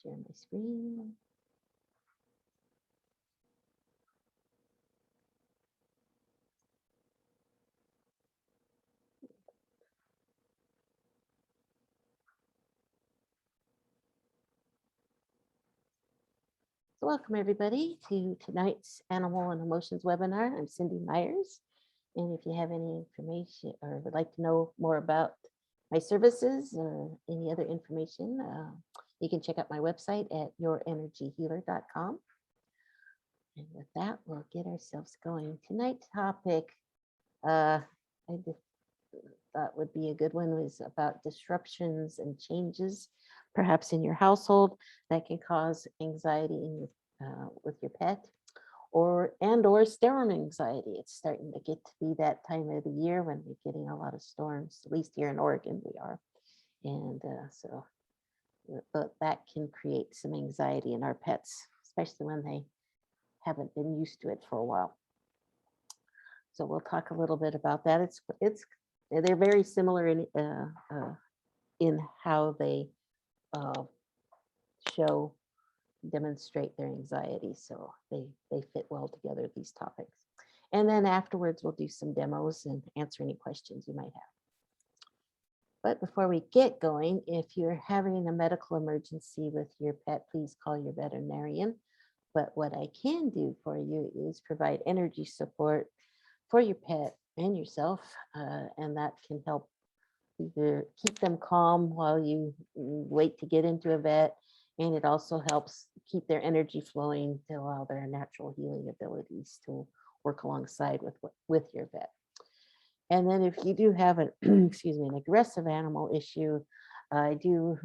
share my screen. So welcome everybody to tonight's Animal and Emotions webinar. I'm Cindy Myers. And if you have any information or would like to know more about my services or any other information, you can check out my website at yourenergyhealer.com. And with that, we'll get ourselves going. Tonight's topic, I just thought would be a good one, was about disruptions and changes, perhaps in your household, that can cause anxiety in with your pet, or storm anxiety. It's starting to get to be that time of the year when we're getting a lot of storms. At least here in Oregon, we are, and that can create some anxiety in our pets, especially when they haven't been used to it for a while. So we'll talk a little bit about that. They're very similar in how they demonstrate their anxiety. So they fit well together, these topics. And then afterwards, we'll do some demos and answer any questions you might have. But before we get going, if you're having a medical emergency with your pet, please call your veterinarian. But what I can do for you is provide energy support for your pet and yourself, and that can help either keep them calm while you wait to get into a vet, and it also helps keep their energy flowing to allow their natural healing abilities to work alongside with your vet. And then if you do have an excuse me, an aggressive animal issue, I do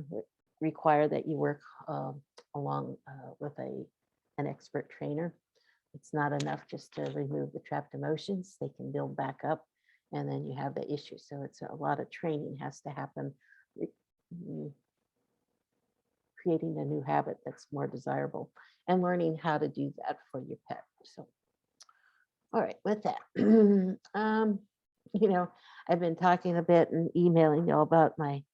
require that you work along with an expert trainer. It's not enough just to remove the trapped emotions. They can build back up, and then you have the issue. So it's a lot of training has to happen, creating a new habit that's more desirable and learning how to do that for your pet. So, all right, with that, I've been talking a bit and emailing y'all about my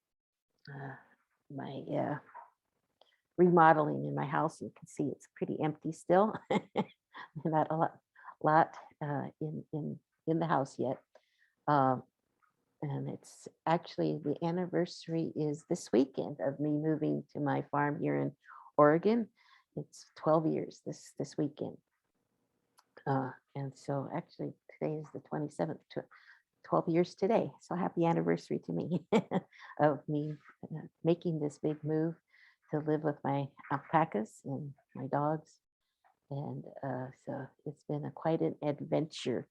remodeling in my house. You can see it's pretty empty still. Not a lot in the house yet. And it's actually, the anniversary is this weekend of me moving to my farm here in Oregon. It's 12 years this weekend. And so actually today is the 27th, 12 years today. So happy anniversary to me of me making this big move to live with my alpacas and my dogs. And so it's been quite an adventure.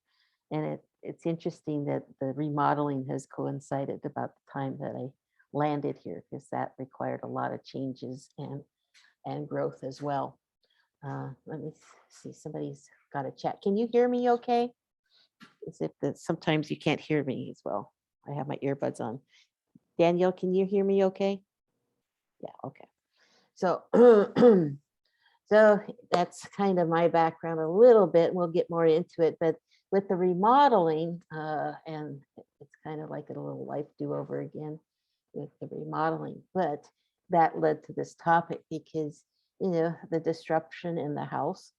And it's interesting that the remodeling has coincided about the time that I landed here, because that required a lot of changes and growth as well. Let me see, somebody's got a chat. Can you hear me okay? As if that sometimes you can't hear me as well. I have my earbuds on. Danielle, can you hear me okay? Yeah, okay. So so that's kind of my background a little bit. We'll get more into it, but with the remodeling, and it's kind of like a little life do-over again with the remodeling, but that led to this topic because, the disruption in the house,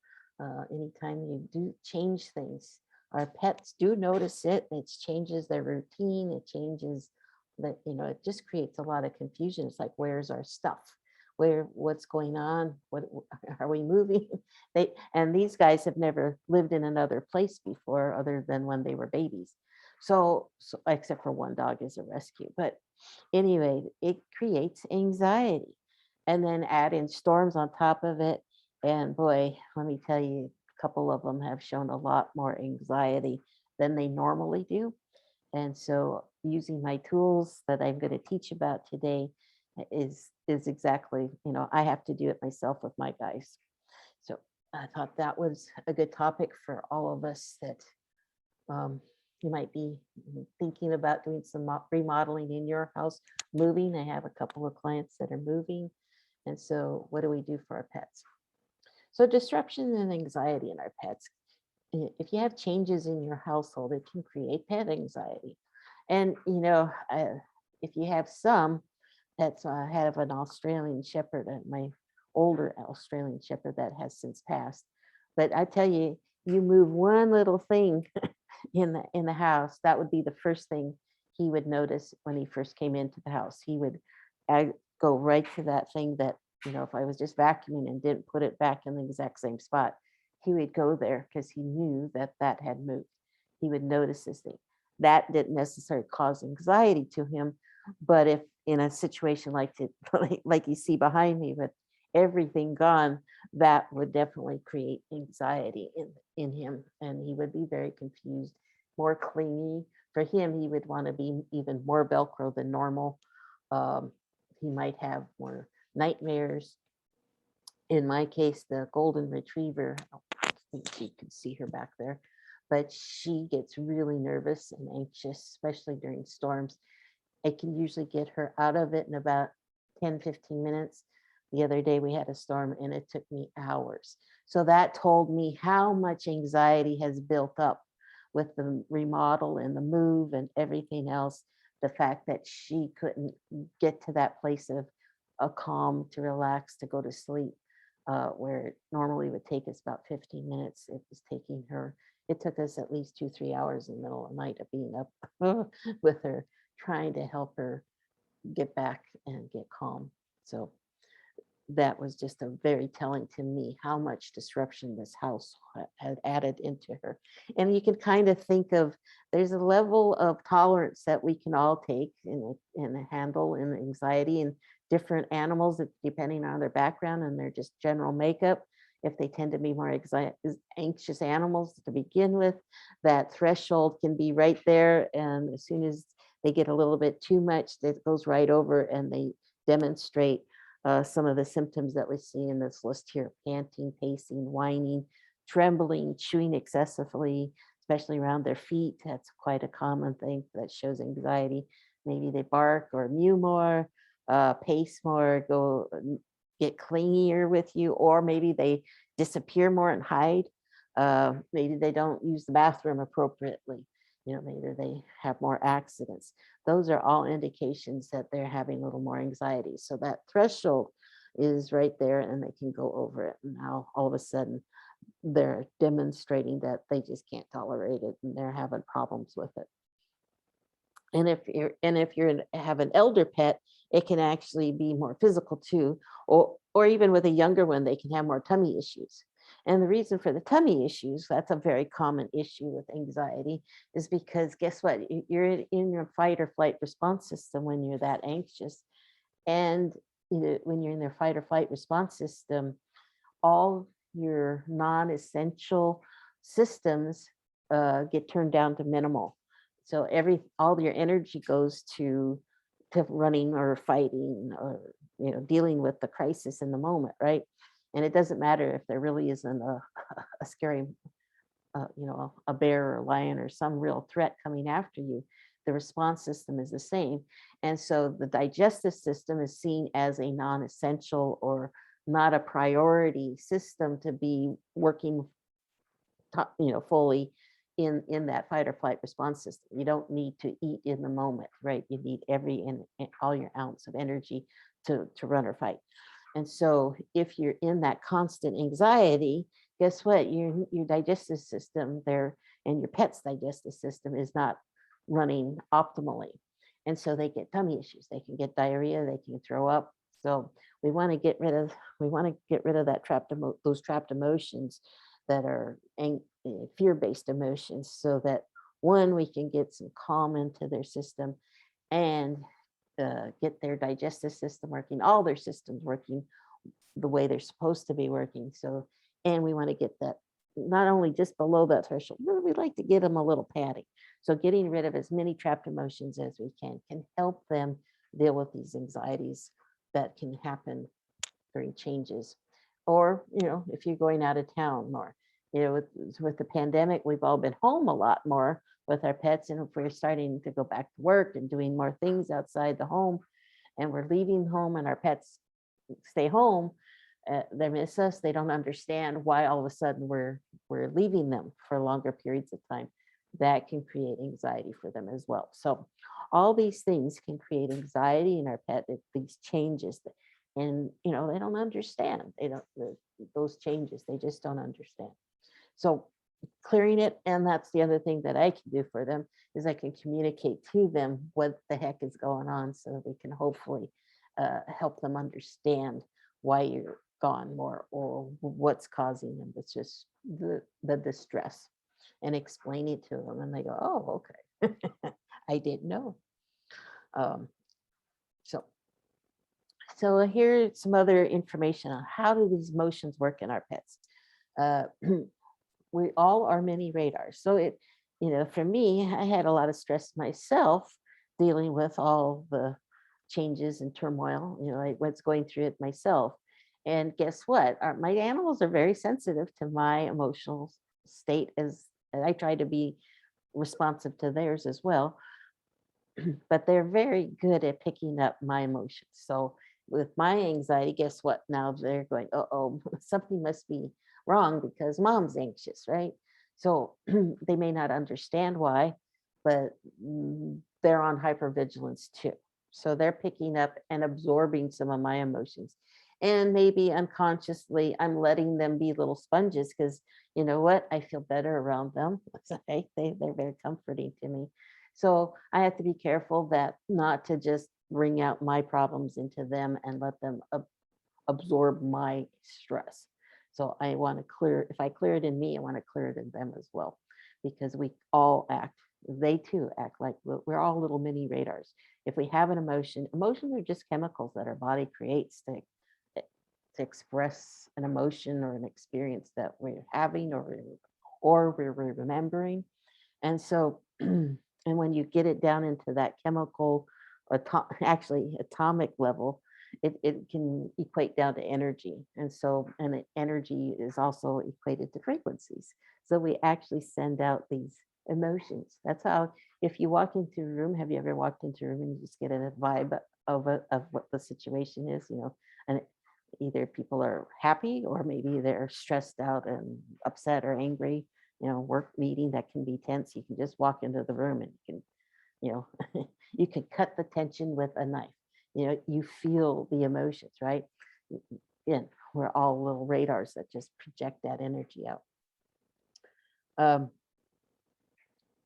anytime you do change things, our pets do notice it. It changes their routine. It changes that, it just creates a lot of confusion. It's like, where's our stuff? What's going on? What are we moving? And these guys have never lived in another place before other than when they were babies. So except for one dog is a rescue. But anyway, it creates anxiety. And then add in storms on top of it. And boy, let me tell you, a couple of them have shown a lot more anxiety than they normally do. And so using my tools that I'm going to teach about today is exactly, I have to do it myself with my guys. So I thought that was a good topic for all of us that you might be thinking about doing some remodeling in your house, moving. I have a couple of clients that are moving. And so what do we do for our pets? So disruption and anxiety in our pets. If you have changes in your household, it can create pet anxiety. And, if you have some pets, I have an Australian Shepherd at my older Australian Shepherd that has since passed. But I tell you, you move one little thing in the house, that would be the first thing he would notice when he first came into the house. He would go right to that thing that, if I was just vacuuming and didn't put it back in the exact same spot, he would go there because he knew that that had moved. He would notice this thing. That didn't necessarily cause anxiety to him, but if in a situation like like you see behind me with everything gone, that would definitely create anxiety in him, and he would be very confused, more clingy. For him, he would want to be even more Velcro than normal. Um, he might have more nightmares. In my case, the golden retriever, I think you can see her back there, but she gets really nervous and anxious, especially during storms. I can usually get her out of it in about 10-15 minutes. The other day we had a storm and it took me hours. So that told me how much anxiety has built up with the remodel and the move and everything else. The fact that she couldn't get to that place of a calm to relax, to go to sleep, where it normally would take us about 15 minutes. It was taking her, it took us at least 2-3 hours in the middle of the night of being up with her, trying to help her get back and get calm. So that was just a very telling to me how much disruption this house had added into her. And you can kind of think of, there's a level of tolerance that we can all take and handle in anxiety, and different animals, depending on their background and their just general makeup. If they tend to be more anxious animals to begin with, that threshold can be right there. And as soon as they get a little bit too much, that goes right over and they demonstrate some of the symptoms that we see in this list here: panting, pacing, whining, trembling, chewing excessively, especially around their feet. That's quite a common thing that shows anxiety. Maybe they bark or mew more, pace more, get clingier with you, or maybe they disappear more and hide. Maybe they don't use the bathroom appropriately. Maybe they have more accidents. Those are all indications that they're having a little more anxiety. So that threshold is right there and they can go over it. And now all of a sudden they're demonstrating that they just can't tolerate it and they're having problems with it. And if you have an elder pet, it can actually be more physical too, or even with a younger one, they can have more tummy issues. And the reason for the tummy issues, that's a very common issue with anxiety, is because guess what? You're in your fight or flight response system when you're that anxious. And when you're in their fight or flight response system, all your non-essential systems get turned down to minimal. So all your energy goes to running or fighting or dealing with the crisis in the moment, right? And it doesn't matter if there really isn't a scary, a bear or a lion or some real threat coming after you. The response system is the same. And so the digestive system is seen as a non-essential or not a priority system to be working fully in that fight or flight response system. You don't need to eat in the moment, right? You need all your ounce of energy to run or fight. And so if you're in that constant anxiety, guess what? Your digestive system there and your pet's digestive system is not running optimally. And so they get tummy issues. They can get diarrhea, they can throw up. So we want to get rid of that those trapped emotions that are fear-based emotions, so that one, we can get some calm into their system and get their digestive system working, all their systems working the way they're supposed to be working. So, and we want to get that not only just below that threshold, but we like to get them a little padding. So getting rid of as many trapped emotions as we can help them deal with these anxieties that can happen during changes. Or, if you're going out of town more, with the pandemic, we've all been home a lot more with our pets. And if we're starting to go back to work and doing more things outside the home, and we're leaving home and our pets stay home, they miss us. They don't understand why all of a sudden we're leaving them for longer periods of time. That can create anxiety for them as well. So all these things can create anxiety in our pet, these changes. And, they don't understand. They don't, those changes, they just don't understand. So clearing it, and that's the other thing that I can do for them, is I can communicate to them what the heck is going on, so that we can hopefully help them understand why you're gone more, or what's causing them. It's just the distress, and explain it to them, and they go, oh, okay. I didn't know. um, so here's some other information on how do these emotions work in our pets. uh, we all are mini radars. So for me, I had a lot of stress myself dealing with all the changes and turmoil. I was going through it myself. And guess what? My animals are very sensitive to my emotional state, and I try to be responsive to theirs as well. But they're very good at picking up my emotions. So with my anxiety, guess what? Now they're going, oh, something must be wrong because mom's anxious, right? So they may not understand why, but they're on hypervigilance too. So they're picking up and absorbing some of my emotions. And maybe unconsciously, I'm letting them be little sponges because you know what? I feel better around them. They're very comforting to me. So I have to be careful that not to just bring out my problems into them and let them absorb my stress. So I want to clear, if I clear it in me, I want to clear it in them as well, because we all act, they too act like we're all little mini radars. If we have an emotion, emotions are just chemicals that our body creates to express an emotion or an experience that we're having, or we're remembering. And so, and when you get it down into that chemical, actually atomic level, it can equate down to energy. And so, energy is also equated to frequencies. So we actually send out these emotions. That's how, if you walk into a room, have you ever walked into a room and you just get a vibe of what the situation is, and either people are happy or maybe they're stressed out and upset or angry. Work meeting that can be tense, you can just walk into the room and you know you can cut the tension with a knife. You feel the emotions, right? Yeah, we're all little radars that just project that energy out. um,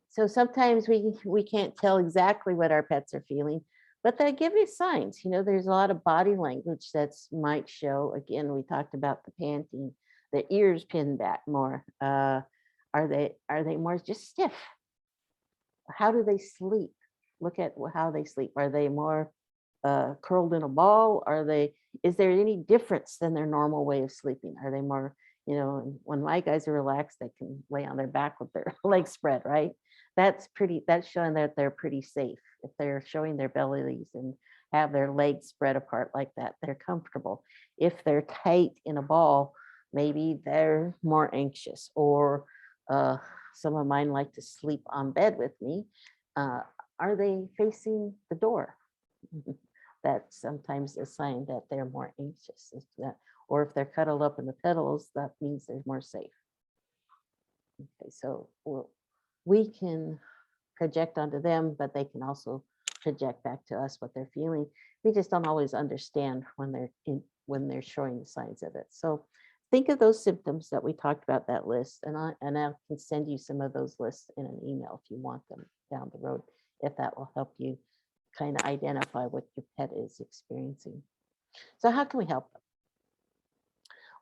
so sometimes we can't tell exactly what our pets are feeling, but they give you signs. There's a lot of body language that's might show. Again, we talked about the panting, the ears pinned back more. Are they more just stiff? How do they sleep? Look at how they sleep. Are they more curled in a ball? Is there any difference than their normal way of sleeping? Are they more, when my guys are relaxed, they can lay on their back with their legs spread, right? That's showing that they're pretty safe. If they're showing their bellies and have their legs spread apart like that, they're comfortable. If they're tight in a ball, maybe they're more anxious. Or uh, some of mine like to sleep on bed with me. Uh, are they facing the door? That's sometimes a sign that they're more anxious. Or if they're cuddled up in the pedals, that means they're more safe. Okay, so we can project onto them, but they can also project back to us what they're feeling. We just don't always understand when they're showing the signs of it. So think of those symptoms that we talked about, that list, and I can send you some of those lists in an email if you want them down the road, if that will help you kind of identify what your pet is experiencing. So how can we help them?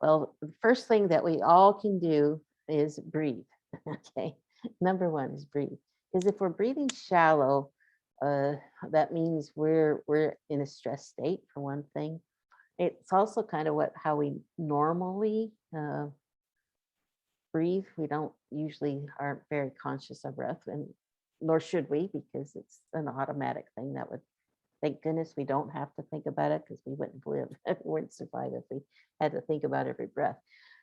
Well, the first thing that we all can do is breathe. Okay, number one is breathe. Because if we're breathing shallow, uh, that means we're in a stress state, for one thing. It's also kind of how we normally breathe. We don't usually aren't very conscious of breath, and nor should we, because it's an automatic thing that would, thank goodness we don't have to think about it, because we wouldn't live, we wouldn't survive if we had to think about every breath.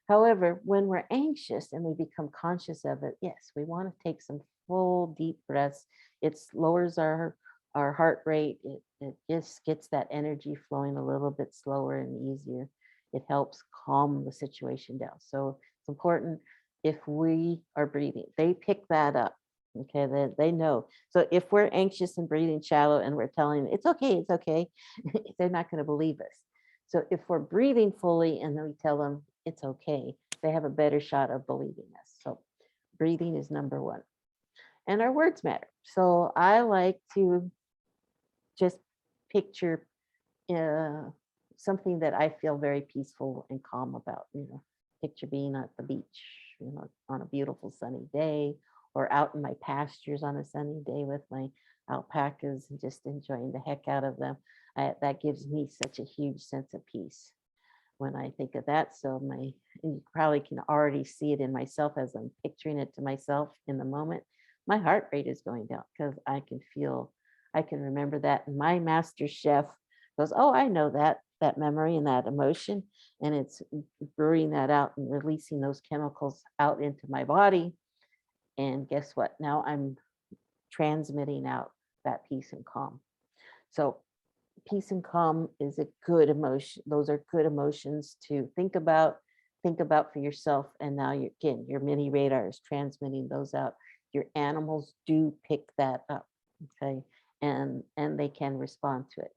However, when we're anxious and we become conscious of it, yes, we want to take some full deep breaths. It lowers our heart rate. It just gets that energy flowing a little bit slower and easier. It helps calm the situation down. So it's important if we are breathing. They pick that up. Okay, they know. So if we're anxious and breathing shallow and we're telling them, it's okay, they're not going to believe us. So if we're breathing fully and then we tell them it's okay, they have a better shot of believing us. So breathing is number one. And our words matter. So I like to just picture uh, something that I feel very peaceful and calm about. Picture being at the beach, on a beautiful sunny day, or out in my pastures on a sunny day with my alpacas and just enjoying the heck out of them. That gives me such a huge sense of peace when I think of that. So you probably can already see it in myself as I'm picturing it to myself in the moment. My heart rate is going down because I can remember that. And my master chef goes, "Oh, I know that memory and that emotion." And it's brewing that out and releasing those chemicals out into my body. And guess what? Now I'm transmitting out that peace and calm. So peace and calm is a good emotion. Those are good emotions to think about for yourself. And now again, your mini radar is transmitting those out. Your animals do pick that up. Okay. And they can respond to it.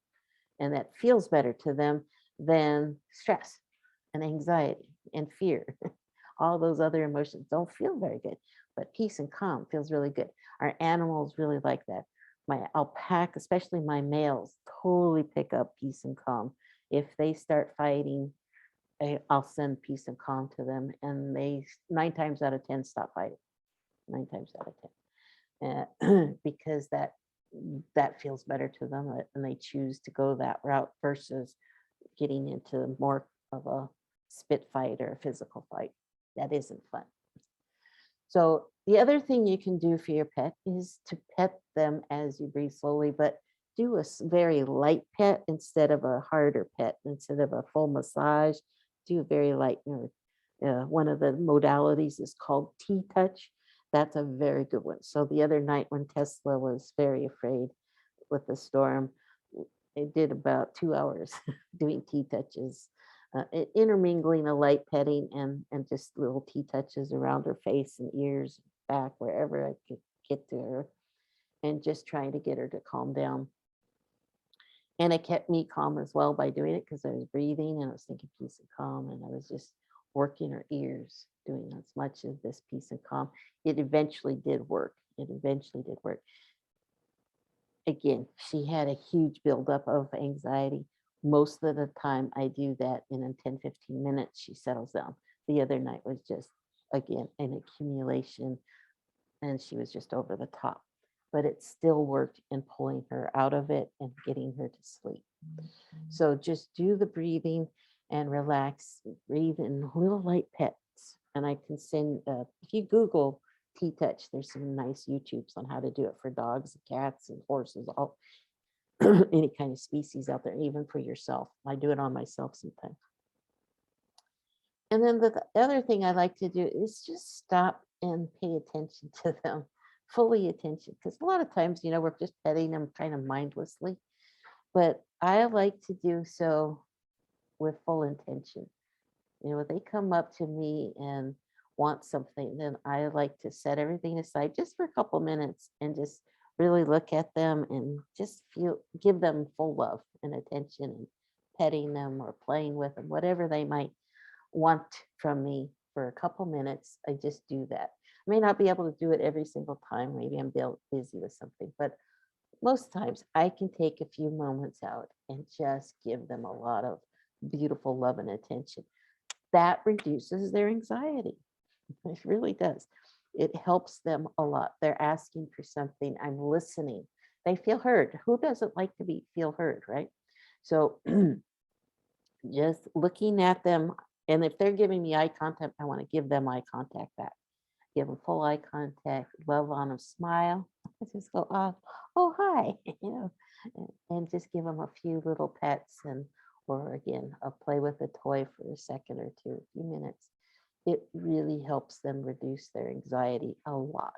And that feels better to them than stress and anxiety and fear. All those other emotions don't feel very good, but peace and calm feels really good. Our animals really like that. My alpaca, especially my males, totally pick up peace and calm. If they start fighting, I'll send peace and calm to them, and they 9 times out of 10 stop fighting. 9 times out of 10, because that feels better to them, and they choose to go that route versus getting into more of a spit fight or a physical fight. That isn't fun. So the other thing you can do for your pet is to pet them as you breathe slowly, but do a very light pet instead of a harder pet. Instead of a full massage, do a very light. One of the modalities is called T-touch. That's a very good one. So the other night when Tesla was very afraid with the storm, it did about 2 hours doing T-touches, intermingling a light petting and just little T-touches around her face and ears, back, wherever I could get to her, and just trying to get her to calm down. And it kept me calm as well by doing it because I was breathing and I was thinking peace and calm, and I was just working her ears, doing as much of this peace and calm. It eventually did work. It eventually did work. Again, she had a huge buildup of anxiety. Most of the time I do that, and in 10, 15 minutes, she settles down. The other night was just, again, an accumulation, and she was just over the top. But it still worked in pulling her out of it and getting her to sleep. So just do the breathing and relax, breathe in little light pets. And I can send, if you Google T-touch, there's some nice YouTubes on how to do it for dogs and cats and horses, all any kind of species out there, even for yourself. I do it on myself sometimes. And then the other thing I like to do is just stop and pay attention to them, fully attention. Because a lot of times, we're just petting them kind of mindlessly. But I like to do so with full intention. If they come up to me and want something, then I like to set everything aside just for a couple minutes and just really look at them and just give them full love and attention, and petting them or playing with them, whatever they might want from me for a couple minutes. I just do that. I may not be able to do it every single time. Maybe I'm busy with something, but most times I can take a few moments out and just give them a lot of beautiful love and attention. That reduces their anxiety. It really does. It helps them a lot. They're asking for something. I'm listening. They feel heard. Who doesn't like to feel heard, right? So just looking at them, and if they're giving me eye contact, I want to give them eye contact back. Give them full eye contact, love on them, smile. I just go, oh, hi, and just give them a few little pets, or again, a play with a toy for a second or two, a few minutes. It really helps them reduce their anxiety a lot,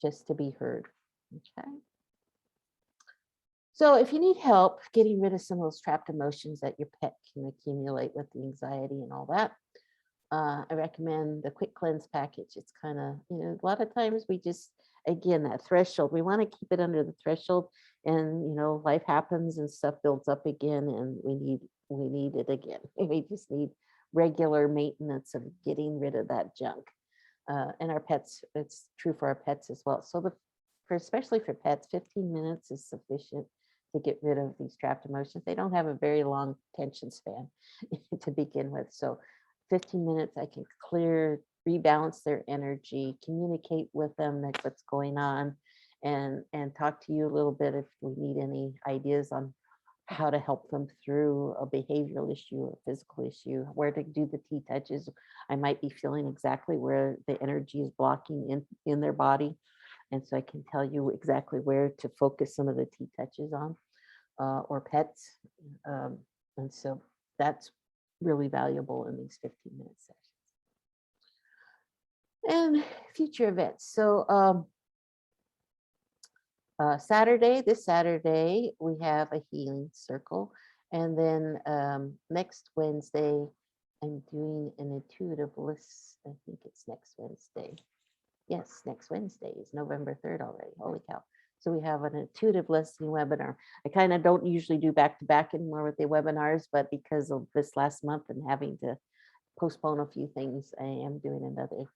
just to be heard. Okay. So if you need help getting rid of some of those trapped emotions that your pet can accumulate with the anxiety and all that, I recommend the quick cleanse package. It's kind of, a lot of times we just, again, that threshold, we want to keep it under the threshold. and life happens and stuff builds up again, and we need it again. We just need regular maintenance of getting rid of that junk. And our pets, it's true for our pets as well. So especially for pets, 15 minutes is sufficient to get rid of these trapped emotions. They don't have a very long attention span to begin with. So 15 minutes, I can rebalance their energy, communicate with them like what's going on, and talk to you a little bit if we need any ideas on how to help them through a behavioral issue or physical issue, where to do the T touches. I might be feeling exactly where the energy is blocking in their body. And so I can tell you exactly where to focus some of the T touches on, or pets. Um, and so that's really valuable in these 15-minute sessions. And future events. So this Saturday, we have a healing circle. And then next Wednesday, I'm doing an intuitive bliss. I think it's next Wednesday. Yes, next Wednesday is November 3rd already. Holy cow. So we have an intuitive listening webinar. I kind of don't usually do back-to-back anymore with the webinars, but because of this last month and having to postpone a few things, I am doing another,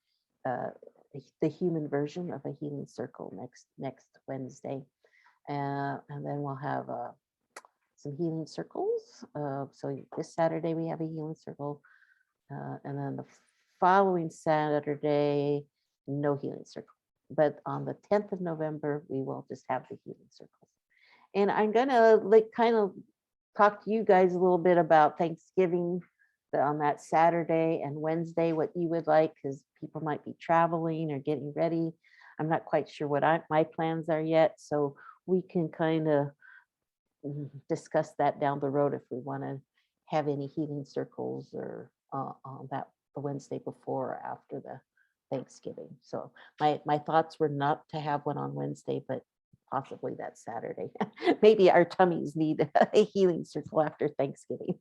the human version of a healing circle next Wednesday. And then we'll have some healing circles. So this Saturday we have a healing circle. And then the following Saturday, no healing circle. But on the 10th of November, we will just have the healing circles. And I'm gonna kind of talk to you guys a little bit about Thanksgiving on that Saturday and Wednesday, what you would like, because people might be traveling or getting ready. I'm not quite sure what my plans are yet. So we can kind of discuss that down the road if we want to have any healing circles or on that the Wednesday before or after the Thanksgiving. So my thoughts were not to have one on Wednesday, but possibly that Saturday. Maybe our tummies need a healing circle after Thanksgiving.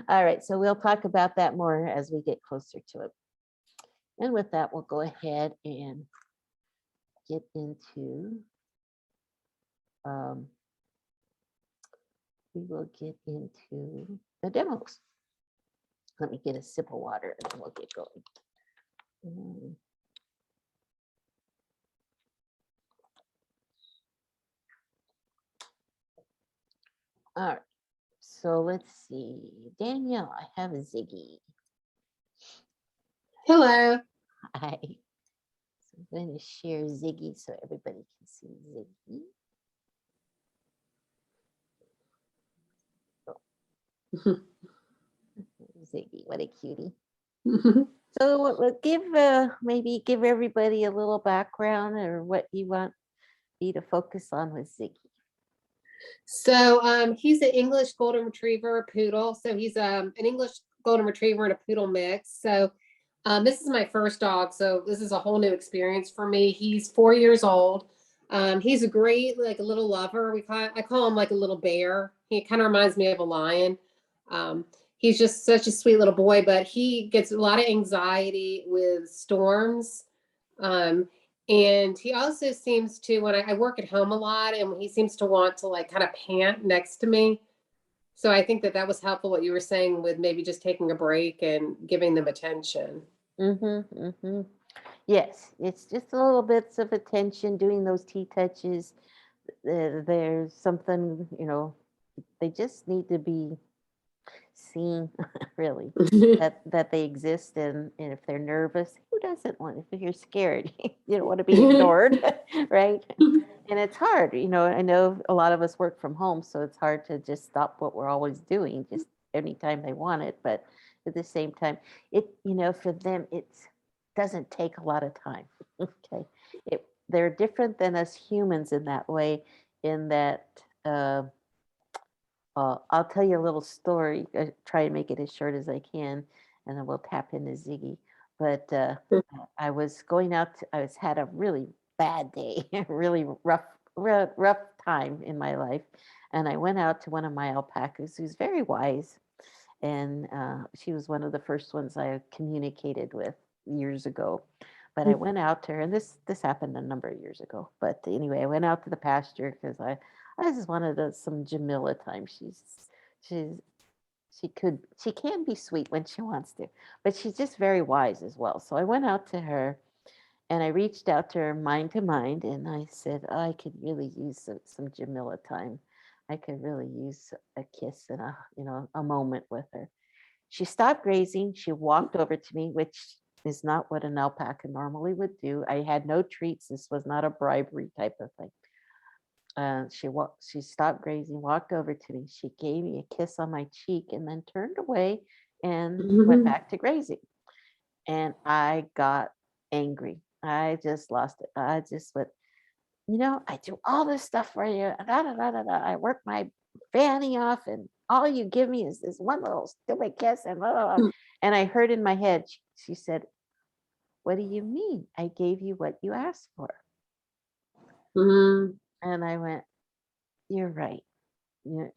All right, so we'll talk about that more as we get closer to it. And with that, we'll go ahead and get into we will get into the demos. Let me get a sip of water and then we'll get going. All right, so let's see. Danielle, I have Ziggy. Hello. Hi. So I'm going to share Ziggy so everybody can see Ziggy. Oh. Ziggy, what a cutie. So maybe give everybody a little background or what you want me to focus on with Ziggy. So he's an English golden retriever poodle. So he's an English golden retriever and a poodle mix. So this is my first dog. So this is a whole new experience for me. He's 4 years old. He's a great, like a little lover. I call him like a little bear. He kind of reminds me of a lion. He's just such a sweet little boy, but he gets a lot of anxiety with storms. And he also seems to, when I work at home a lot, and he seems to want to like kind of pant next to me. So I think that was helpful what you were saying with maybe just taking a break and giving them attention. Yes, it's just a little bits of attention, doing those T touches. There's something, they just need to be seen, really, that they exist. And if they're nervous, who doesn't want, if you're scared, you don't want to be ignored, right? And it's hard, I know a lot of us work from home, so it's hard to just stop what we're always doing just anytime they want it. But at the same time, for them, it doesn't take a lot of time. Okay. They're different than us humans in that way, in that I'll tell you a little story. I try and make it as short as I can, and then we'll tap into Ziggy. But I was going out. Had a really bad day, really rough time in my life, and I went out to one of my alpacas, who's very wise, and she was one of the first ones I communicated with years ago. But I went out to her, and this happened a number of years ago. But anyway, I went out to the pasture because I just wanted some Jamila time. She's she can be sweet when she wants to, but she's just very wise as well. So I went out to her and I reached out to her mind to mind, and I said, I could really use some Jamila time. I could really use a kiss and a moment with her. She stopped grazing. She walked over to me, which is not what an alpaca normally would do. I had no treats. This was not a bribery type of thing. She stopped grazing, walked over to me. She gave me a kiss on my cheek and then turned away and went back to grazing. And I got angry. I just lost it. I just went, I do all this stuff for you. Da, da, da, da, da. I work my fanny off, and all you give me is this one little stupid kiss. And blah, blah, blah. And I heard in my head, she said, what do you mean? I gave you what you asked for. Mhm. And I went, you're right.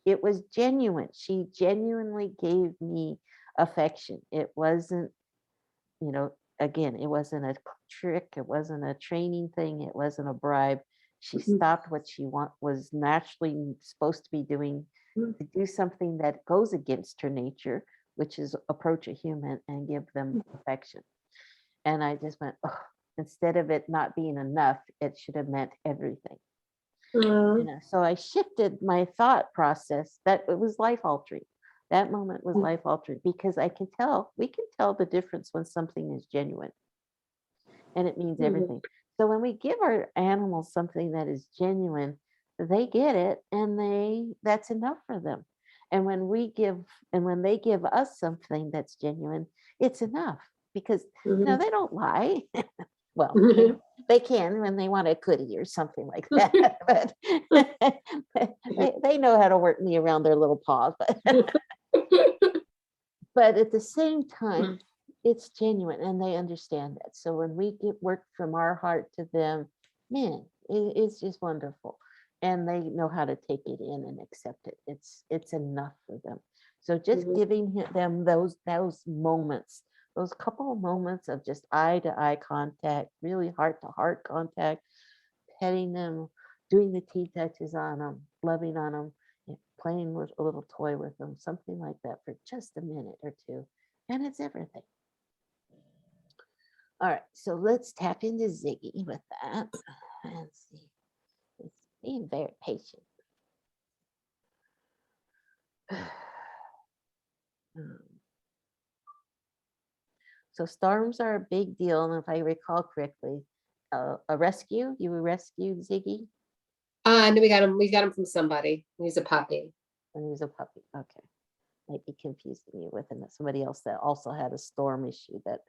It was genuine. She genuinely gave me affection. It wasn't, you know, again, it wasn't a trick. It wasn't a training thing. It wasn't a bribe. She stopped what she was naturally supposed to be doing to do something that goes against her nature, which is approach a human and give them affection. And I just went, oh, instead of it not being enough, it should have meant everything. So I shifted my thought process that it was life altering. That moment was life altering because we can tell the difference when something is genuine and it means everything. So when we give our animals something that is genuine, they get it and that's enough for them. And when they give us something that's genuine, it's enough because they don't lie. Well, they can when they want a goodie or something like that, but they know how to work me around their little paws. But at the same time, it's genuine and they understand that. So when we get work from our heart to them, man, it's just wonderful. And they know how to take it in and accept it. It's enough for them. So just giving them those moments, those couple of moments of just eye to eye contact, really heart to heart contact, petting them, doing the tea touches on them, loving on them, playing with a little toy with them, something like that for just a minute or two. And it's everything. All right, so let's tap into Ziggy with that. Let's see. It's being very patient. So storms are a big deal, and if I recall correctly, a rescue. You rescued Ziggy No, we got him from somebody. He's a puppy. when he was a puppy. Okay, might be confusing you with somebody else that also had a storm issue that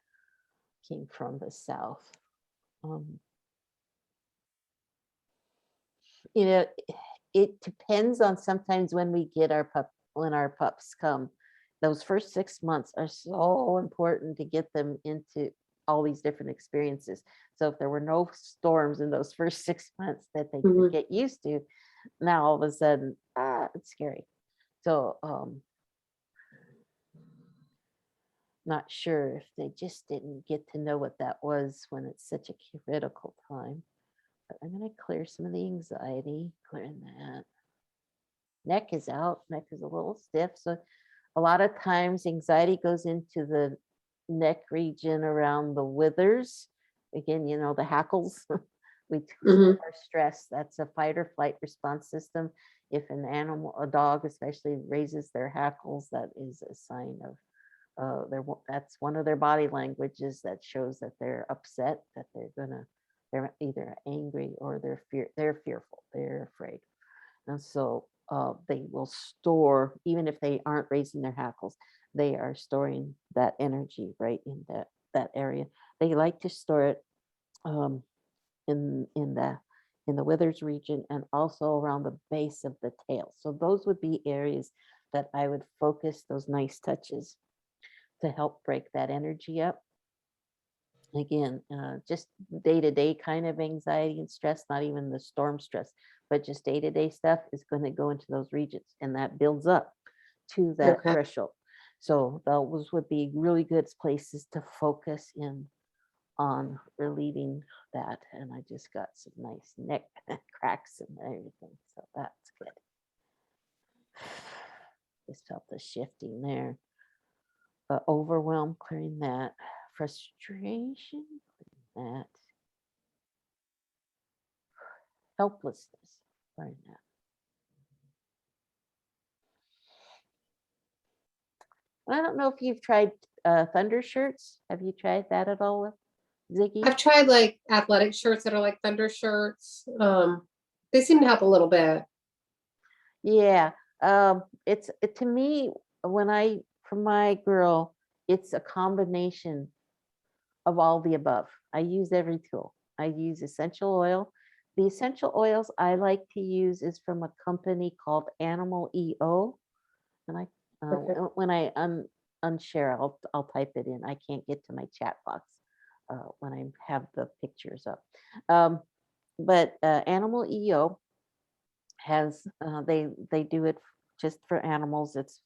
came from the south. Um, you know, it depends on sometimes when we get when our pups come. Those first 6 months are so important to get them into all these different experiences. So if there were no storms in those first 6 months that they could get used to, now all of a sudden, it's scary. So not sure if they just didn't get to know what that was when it's such a critical time. But I'm going to clear some of the anxiety, clearing that. Neck is out, neck is a little stiff. So a lot of times anxiety goes into the neck region around the withers. Again, the hackles. We are stressed. That's a fight or flight response system. If an animal, a dog especially, raises their hackles, that is a sign of that's one of their body languages that shows that they're upset, that they're either angry or they're fearful, they're afraid. And so they will store, even if they aren't raising their hackles, they are storing that energy right in that area. They like to store it um, in the withers region and also around the base of the tail. So those would be areas that I would focus those nice touches to help break that energy up. Again, just day-to-day kind of anxiety and stress, not even the storm stress, but just day-to-day stuff is going to go into those regions and that builds up to that threshold. So those would be really good places to focus in on relieving that, and I just got some nice neck cracks and everything, so that's good. Just felt the shifting there. Overwhelm, clearing that. Frustration, clearing that. Helplessness, clearing that. I don't know if you've tried thunder shirts. Have you tried that at all with Ziggy? I've tried like athletic shirts that are like thunder shirts. They seem to help a little bit. Yeah, to me, when I for my girl, it's a combination of all the above. I use every tool. I use essential oil. The essential oils I like to use is from a company called Animal EO, and Okay. when I unshare, I'll type it in. I can't get to my chat box when I have the pictures up. But Animal EO has they do it just for animals. It's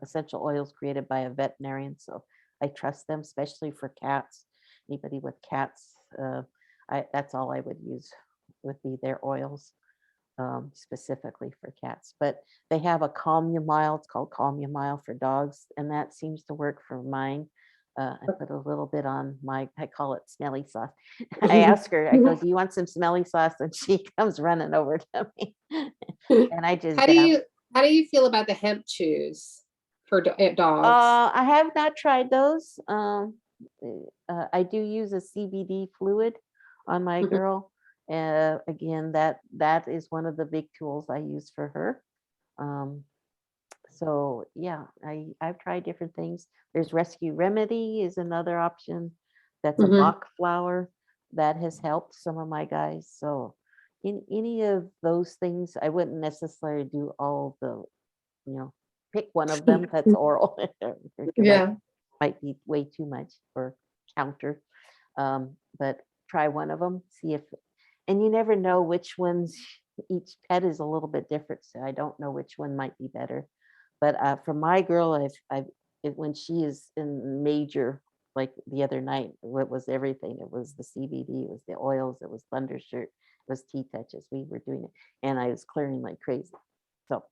essential oils created by a veterinarian, so I trust them, especially for cats. Anybody with cats, that's all I would use would be their oils, specifically for cats. But they have a Calm You Mile. It's called Calm You Mile for dogs, and that seems to work for mine. I put a little bit on I call it smelly sauce. I ask her, I go, "Do you want some smelly sauce?" And she comes running over to me, and I just How do dab. you how do you feel about the hemp chews for dogs? I have not tried those. I do use a CBD fluid on my Mhm, girl. Again, that is one of the big tools I use for her. Um, so yeah, I've tried different things. There's Rescue Remedy is another option. That's a mhm, Bach flower that has helped some of my guys. So in any of those things, I wouldn't necessarily do all the, pick one of them that's oral. It Yeah. might be way too much for counter. But try one of them, see if, and you never know which ones, each pet is a little bit different. So I don't know which one might be better. But for my girl, when she is in major, like the other night, what was everything? It was the CBD, it was the oils, it was Thunder Shirt, it was tea touches. We were doing it, and I was clearing like crazy. So,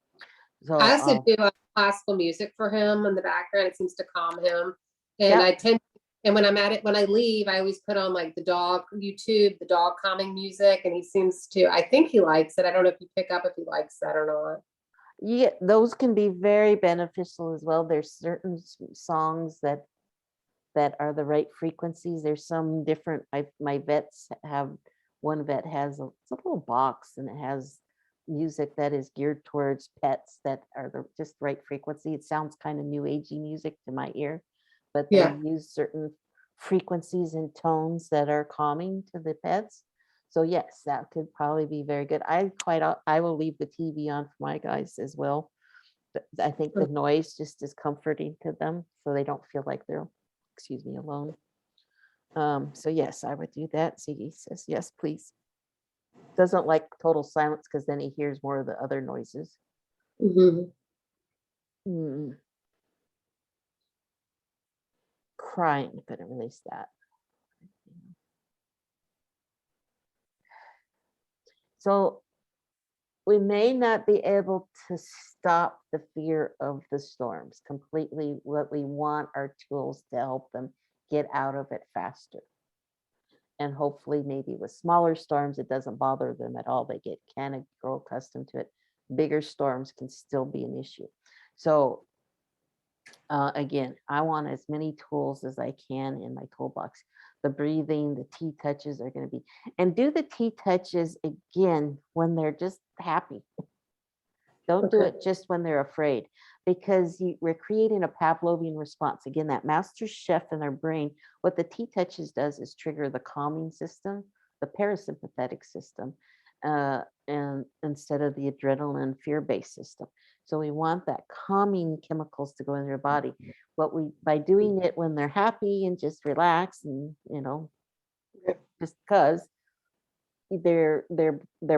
I so also do classical music for him in the background. It seems to calm him. And yep. I tend and when I'm at it, when I leave, I always put on like the dog YouTube, the dog calming music, and he seems to, I think he likes it. I don't know if you pick up if he likes that or not. Yeah, those can be very beneficial as well. There's certain songs that are the right frequencies. There's some different. My vets have one vet has it's a little box and it has music that is geared towards pets that are the just right frequency. It sounds kind of new agey music to my ear, but they Yeah. use certain frequencies and tones that are calming to the pets. So yes, that could probably be very good. I will leave the TV on for my guys as well. But I think the noise just is comforting to them, so they don't feel like they're, excuse me, alone. So yes, I would do that. Ziggy says yes, please. Doesn't like total silence because then he hears more of the other noises. Mhm. Mm, crying, couldn't release that. So we may not be able to stop the fear of the storms completely. What we want are tools to help them get out of it faster. And hopefully maybe with smaller storms, it doesn't bother them at all. They get kind of grow accustomed to it. Bigger storms can still be an issue. So again, I want as many tools as I can in my toolbox. The breathing, the tea touches are going to be, and do the tea touches again when they're just happy. Don't do Okay. it just when they're afraid, because we're creating a Pavlovian response. Again, that master chef in their brain, what the T touches does is trigger the calming system, the parasympathetic system, and instead of the adrenaline fear-based system. So we want that calming chemicals to go in their body. By doing it when they're happy and just relax and, just because their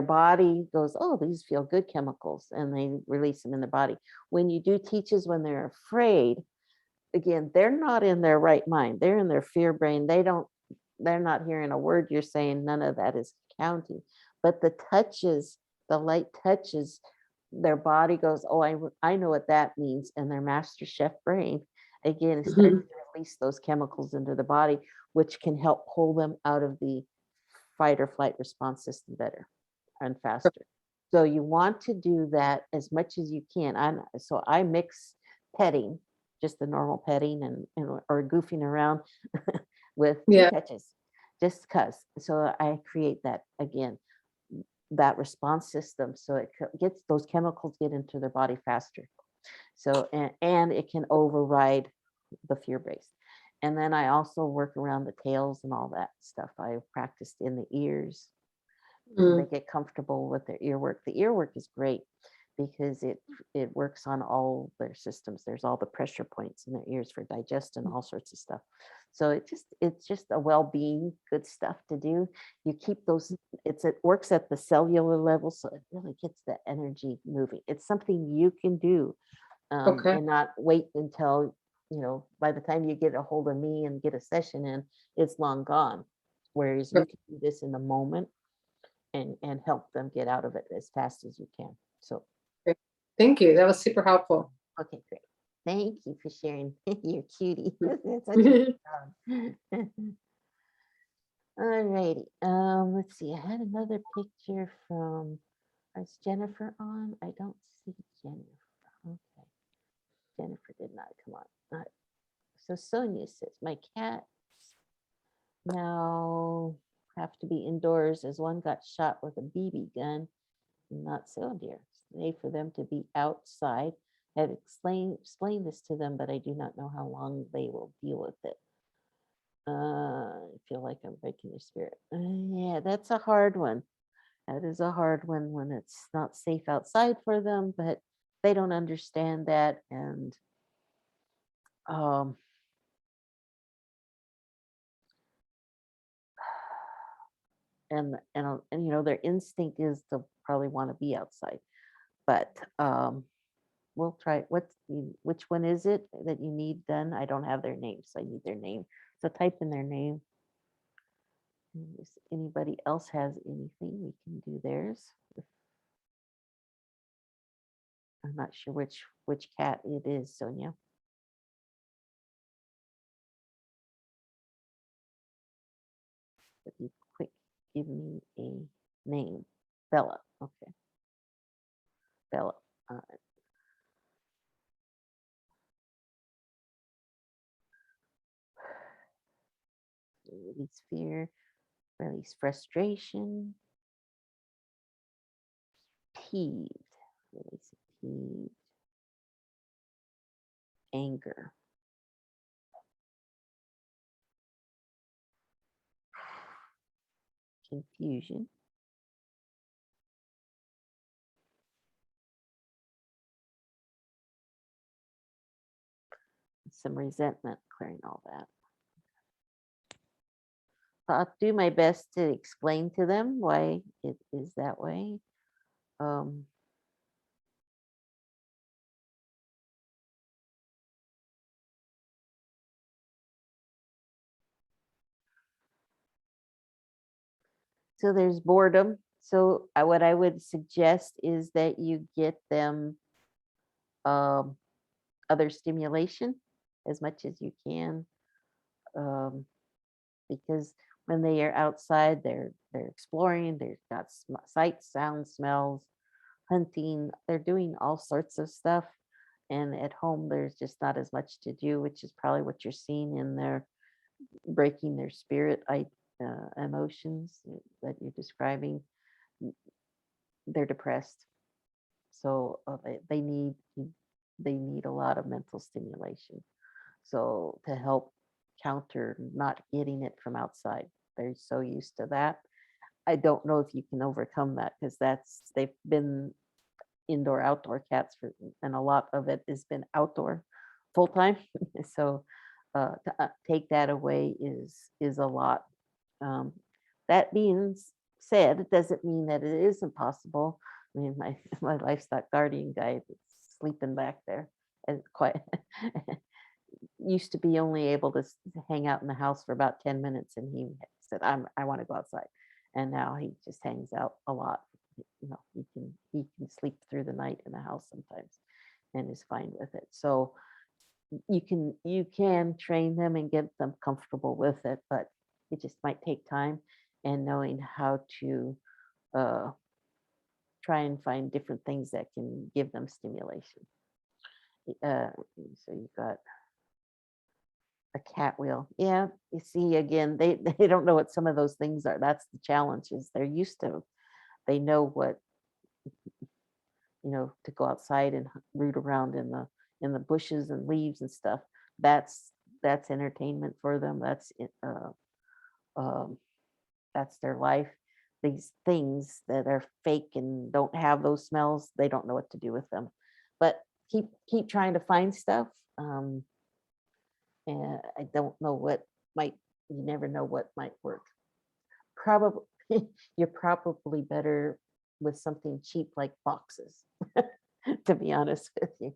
body goes, oh, these feel good chemicals, and they release them in the body. When you do teaches when they're afraid, again, they're not in their right mind. They're in their fear brain. They're not hearing a word you're saying. None of that is counting. But the touches, the light touches, their body goes, oh, I know what that means. And their master chef brain, again, is starting Mhm. to release those chemicals into the body, which can help pull them out of the fight or flight response system better and faster. So you want to do that as much as you can. So I mix petting, just the normal petting and or goofing around with two Yeah. touches, just cuz. So I create that again, that response system, so it gets those chemicals get into their body faster. So and it can override the fear base. And then I also work around the tails and all that stuff. I practiced in the ears, so they Mm. get comfortable with their ear work. The ear work is great because it works on all their systems. There's all the pressure points in their ears for digestion, all sorts of stuff. So it's just a well-being, good stuff to do. You keep those, it works at the cellular level, so it really gets the energy moving. It's something you can do, Okay. and not wait until, by the time you get a hold of me and get a session in, it's long gone. Whereas you Okay. can do this in the moment and help them get out of it as fast as you can. So, Great. Thank you. That was super helpful. okay, great. Thank you for sharing. You're cutie. That's such a good dog. All righty. Let's see. I had another picture from, is Jennifer on? I don't see Jennifer. Okay. Jennifer did not come on. All right. So Sonia says, my cats now have to be indoors as one got shot with a BB gun. Not so, dear. Safe for them to be outside. I've explained this to them, but I do not know how long they will deal with it. I feel like I'm breaking their spirit. Yeah, that's a hard one. That is a hard one when it's not safe outside for them, but they don't understand that. Um, and their instinct is to probably want to be outside, but we'll try. Which one is it that you need done? I don't have their name, so I need their name. So type in their name. And if anybody else has anything, we can do theirs. I'm not sure which cat it is, Sonia. But you quick give me a name. Bella. Okay, Bella. Uh, release fear, release frustration, peeved, release peeved, anger, confusion, some resentment, clearing all that. I'll do my best to explain to them why it is that way. Um, so there's boredom. So what I would suggest is that you get them um, other stimulation as much as you can, um, because when they are outside, they're exploring. They've got sights, sounds, smells, hunting. They're doing all sorts of stuff. And at home, there's just not as much to do, which is probably what you're seeing in their breaking their spirit emotions that you're describing. They're depressed, so they need a lot of mental stimulation. So to help counter not getting it from outside, they're so used to that. I don't know if you can overcome that because they've been indoor outdoor cats and a lot of it has been outdoor full time. So to take that away is a lot. um, that being said, it doesn't mean that it isn't possible. I mean, my my livestock guardian guy that's sleeping back there and quite used to be only able to hang out in the house for about 10 minutes, and he said, I want to go outside. And now he just hangs out a lot. He can sleep through the night in the house sometimes and is fine with it. So you can train them and get them comfortable with it, but it just might take time and knowing how to uh, try and find different things that can give them stimulation. So you've got a cat wheel. Yeah, you see again, they they don't know what some of those things are. That's the challenge is they're used to, they know what, to go outside and root around in the bushes and leaves and stuff. That's entertainment for them. Um, that's their life. These things that are fake and don't have those smells, they don't know what to do with them. But keep trying to find stuff. And I don't know what might. You never know what might work. Probably you're probably better with something cheap like boxes. To be honest with you,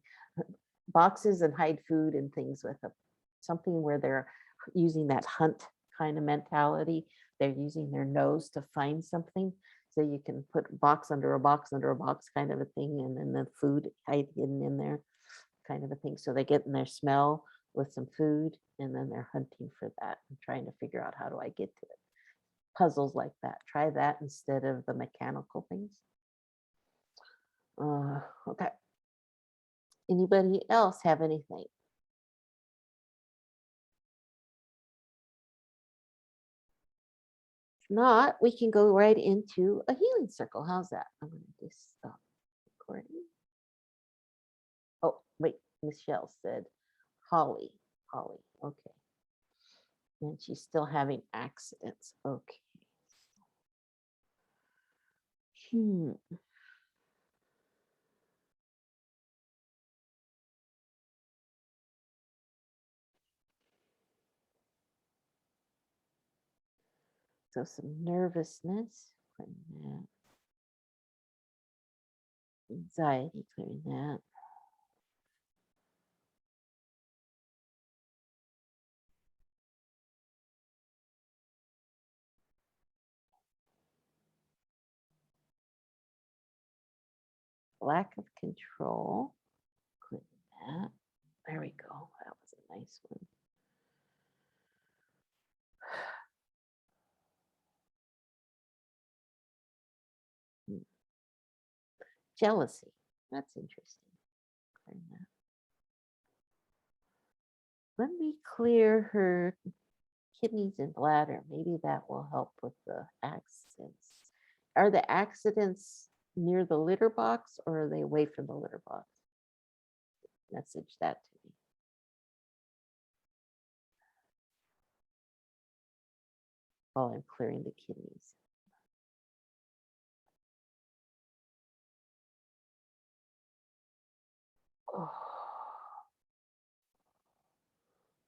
boxes and hide food and things with them. Something where they're using that hunt kind of mentality. They're using their nose to find something. So you can put box under a box under a box kind of a thing, and then the food hidden in there kind of a thing. So they get in their smell with some food, and then they're hunting for that and trying to figure out how do I get to it. Puzzles like that. Try that instead of the mechanical things. Okay. Anybody else have anything? If not, we can go right into a healing circle. How's that? I'm going to just stop recording. Oh, wait, Michelle said Holly. Holly. Okay. And she's still having accidents. Okay. Hmm. So some nervousness, clearing that. Anxiety, clearing that. Lack of control, clearing that. There we go. That was a nice one. Hmm. Jealousy. That's interesting. Clearing that. Let me clear her kidneys and bladder. Maybe that will help with the accidents. Are the accidents near the litter box or are they away from the litter box? Message that to me while I'm clearing the kidneys. Oh,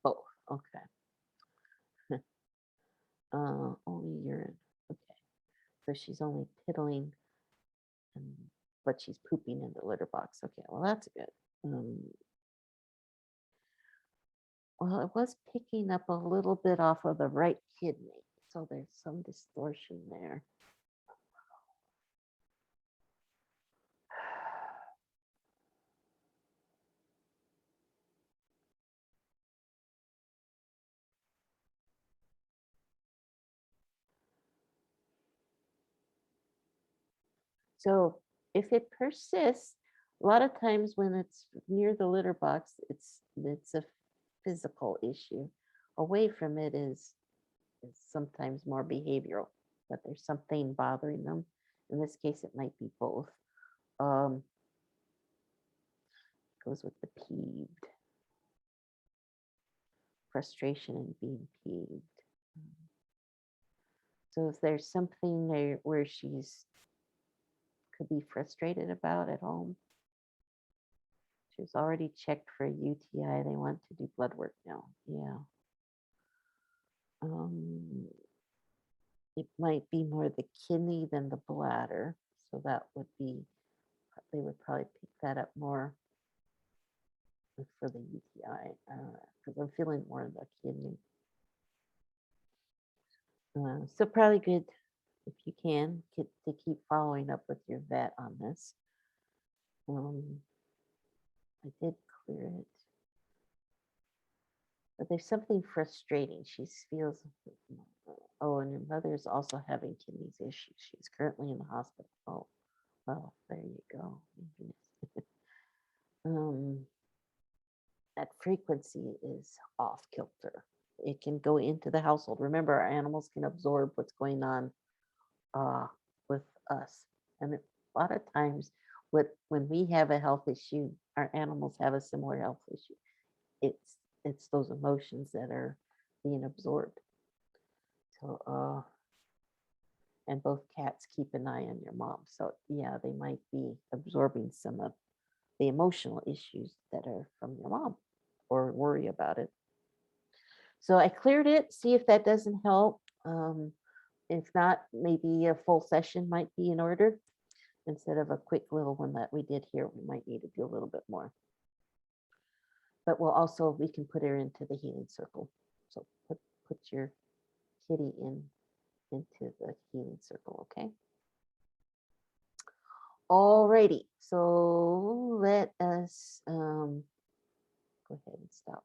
both. Okay. Only urine. Okay. So she's only piddling, and, but she's pooping in the litter box. Okay. Well, that's good. Um, well, it was picking up a little bit off of the right kidney. So there's some distortion there. So if it persists, a lot of times when it's near the litter box, it's a physical issue. Away from it is sometimes more behavioral, that there's something bothering them. In this case, it might be both. Um, Goes with the peeved, frustration and being peeved. So if there's something there where she's could be frustrated about at home, she's already checked for a UTI. They want to do blood work now. Yeah. Um, it might be more the kidney than the bladder. So that would be, they would probably pick that up more. for the UTI because I'm feeling more of the kidney. So probably good if you can to keep following up with your vet on this. I did clear it, but there's something frustrating. She feels, oh, and your mother is also having kidneys issues. She's currently in the hospital. Oh, well, there you go. um, that frequency is off kilter. It can go into the household. Remember, our animals can absorb what's going on uh, with us. And a lot of times, when we have a health issue, our animals have a similar health issue. It's those emotions that are being absorbed. So, and both cats keep an eye on your mom. So, yeah, they might be absorbing some of the emotional issues that are from your mom or worry about it. So I cleared it. See if that doesn't help. If not, maybe a full session might be in order instead of a quick little one that we did here. We might need to do a little bit more. But we can put her into the healing circle. So put your kitty into the healing circle, okay? Alrighty, so let us go ahead and stop